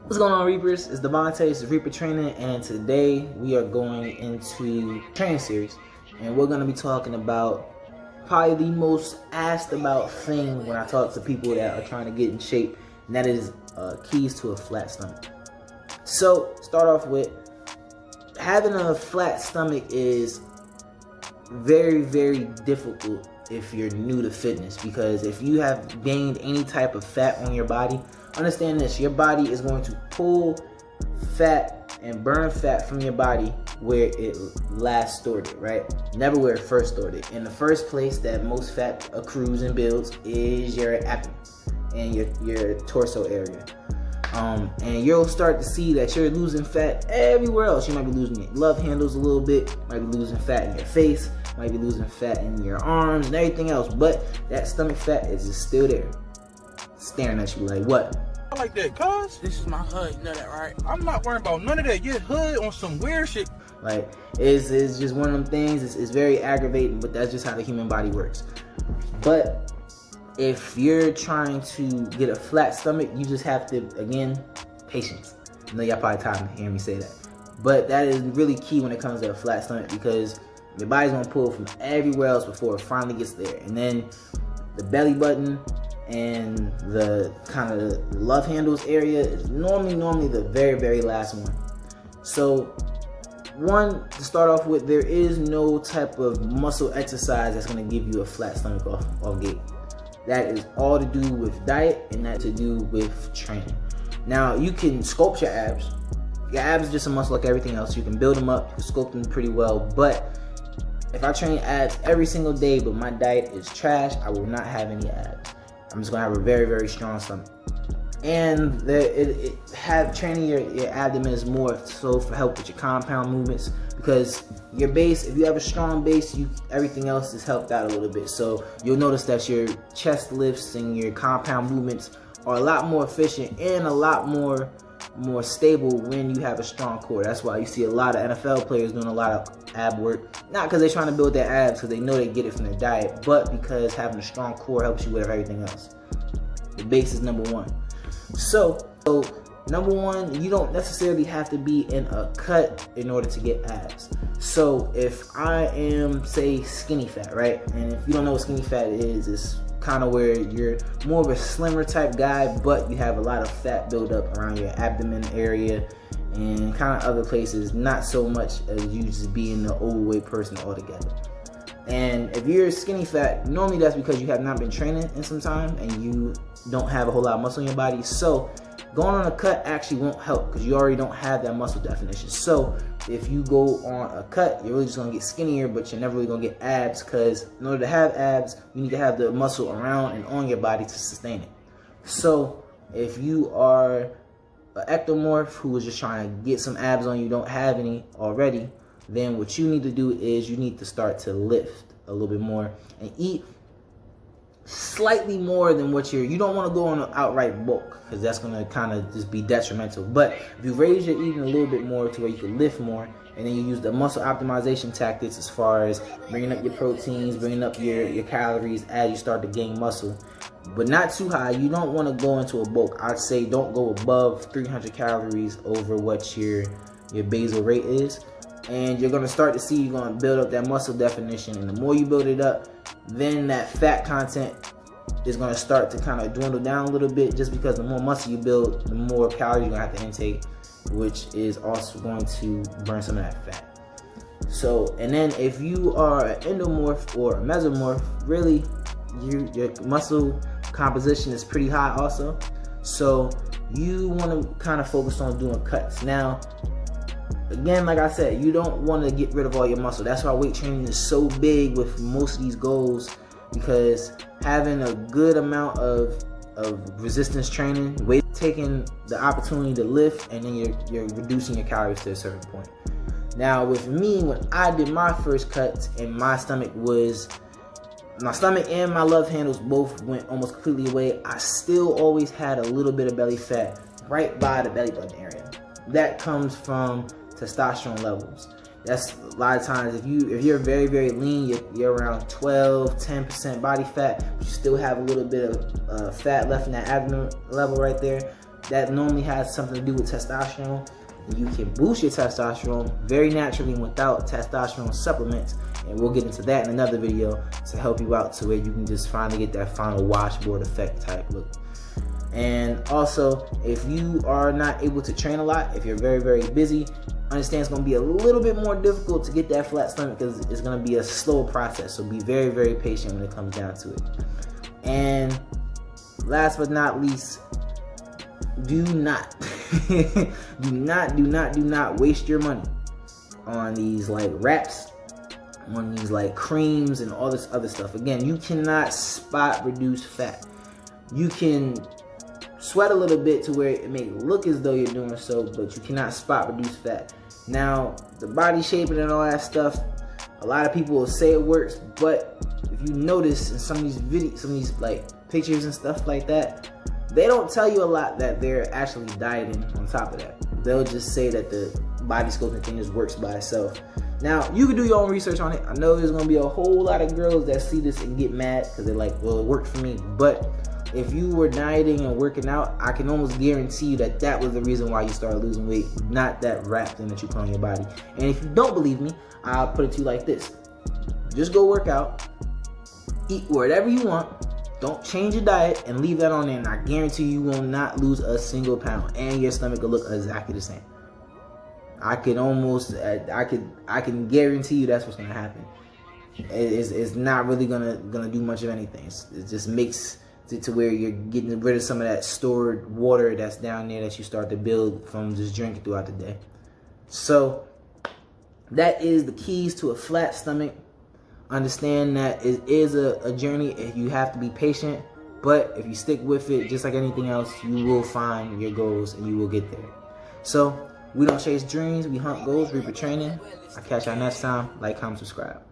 What's going on, Reapers? It's Devontae, it's Reaper Training, and today we are going into training series, and we're going to be talking about probably the most asked about thing when I talk to people that are trying to get in shape, and that is keys to a flat stomach. So, start off with, having a flat stomach is very, very difficult if you're new to fitness, because if you have gained any type of fat on your body, understand this: your body is going to pull fat and burn fat from your body where it last stored it, right? Never where it first stored it. In the first place that most fat accrues and builds is your abdomen and your torso area. And you'll start to see that you're losing fat everywhere else. You might be losing your love handles a little bit, might be losing fat in your face, might be losing fat in your arms and everything else, but that stomach fat is just still there, staring at you like, what? I like that, cuz. This is my hood, you know that, right? I'm not worrying about none of that. Your hood on some weird shit. Like, it's just one of them things. It's very aggravating, but that's just how the human body works. But if you're trying to get a flat stomach, you just have to, again, patience. I know y'all probably tired of hearing me say that, but that is really key when it comes to a flat stomach, because your body's gonna pull from everywhere else before it finally gets there. And then the belly button and the kind of love handles area is normally the very, very last one. So, one, to start off with, there is no type of muscle exercise that's going to give you a flat stomach off gate. That is all to do with diet, and that to do with training. Now, you can sculpt your abs. Your abs are just a muscle like everything else. You can build them up, you can sculpt them pretty well, but if I train abs every single day but my diet is trash, I will not have any abs. I'm just gonna have a very, very strong stomach. And training your abdomen is more so for help with your compound movements, because your base, if you have a strong base, everything else is helped out a little bit. So you'll notice that your chest lifts and your compound movements are a lot more efficient and a lot more stable when you have a strong core. That's why you see a lot of NFL players doing a lot of ab work, not because they're trying to build their abs because they know they get it from their diet, but because having a strong core helps you with everything else. The base is number one. So number one, you don't necessarily have to be in a cut in order to get abs. So if I am, say, skinny fat, right? And if you don't know what skinny fat is, it's kind of where you're more of a slimmer type guy, but you have a lot of fat buildup around your abdomen area and kind of other places, not so much as you just being the overweight person altogether. And if you're skinny fat, normally that's because you have not been training in some time and you don't have a whole lot of muscle in your body. So going on a cut actually won't help because you already don't have that muscle definition. So if you go on a cut, you're really just gonna get skinnier, but you're never really gonna get abs, because in order to have abs, you need to have the muscle around and on your body to sustain it. So if you are an ectomorph who is just trying to get some abs on, you don't have any already, then what you need to do is you need to start to lift a little bit more and eat slightly more than what you don't want to go on an outright bulk, because that's going to kind of just be detrimental. But if you raise your eating a little bit more to where you can lift more, and then you use the muscle optimization tactics as far as bringing up your proteins, bringing up your calories as you start to gain muscle, but not too high. You don't want to go into a bulk. I'd say don't go above 300 calories over what your basal rate is, and you're going to start to see you're going to build up that muscle definition. And the more you build it up, then that fat content is going to start to kind of dwindle down a little bit, just because the more muscle you build, the more calories you're going to have to intake, which is also going to burn some of that fat. So, and then if you are an endomorph or a mesomorph, really your muscle composition is pretty high also. So you want to kind of focus on doing cuts. Now, again, like I said, you don't want to get rid of all your muscle. That's why weight training is so big with most of these goals, because having a good amount of resistance training, taking the opportunity to lift, and then you're reducing your calories to a certain point. Now with me, when I did my first cuts and my stomach and my love handles both went almost completely away, I still always had a little bit of belly fat right by the belly button area. That comes from testosterone levels. That's a lot of times, if you're very, very lean, you're around 10% body fat, but you still have a little bit of fat left in that abdomen level right there, that normally has something to do with testosterone. You can boost your testosterone very naturally without testosterone supplements, and we'll get into that in another video to help you out to where you can just finally get that final washboard effect type look. And also, if you are not able to train a lot, if you're very, very busy, understand it's going to be a little bit more difficult to get that flat stomach because it's going to be a slow process. So be very, very patient when it comes down to it. And last but not least, do not waste your money on these like wraps, on these like creams and all this other stuff. Again, you cannot spot reduce fat. You can sweat a little bit to where it may look as though you're doing so, but you cannot spot reduce fat. Now, the body shaping and all that stuff, a lot of people will say it works, but if you notice in some of these videos, some of these like pictures and stuff like that, they don't tell you a lot that they're actually dieting on top of that. They'll just say that the body sculpting thing just works by itself. Now, you can do your own research on it. I know there's gonna be a whole lot of girls that see this and get mad because they're like, well, it worked for me. But if you were dieting and working out, I can almost guarantee you that that was the reason why you started losing weight, not that wrap thing that you put on your body. And if you don't believe me, I'll put it to you like this. Just go work out, eat whatever you want, don't change your diet, and leave that on there, and I guarantee you will not lose a single pound, and your stomach will look exactly the same. I can guarantee you that's what's gonna happen. It's not really gonna do much of anything. It just makes it to where you're getting rid of some of that stored water that's down there that you start to build from just drinking throughout the day. So that is the keys to a flat stomach. Understand that it is a journey. You have to be patient, but if you stick with it, just like anything else, you will find your goals and you will get there. So we don't chase dreams, we hunt goals, reap for training. I'll catch y'all next time. Like, comment, subscribe.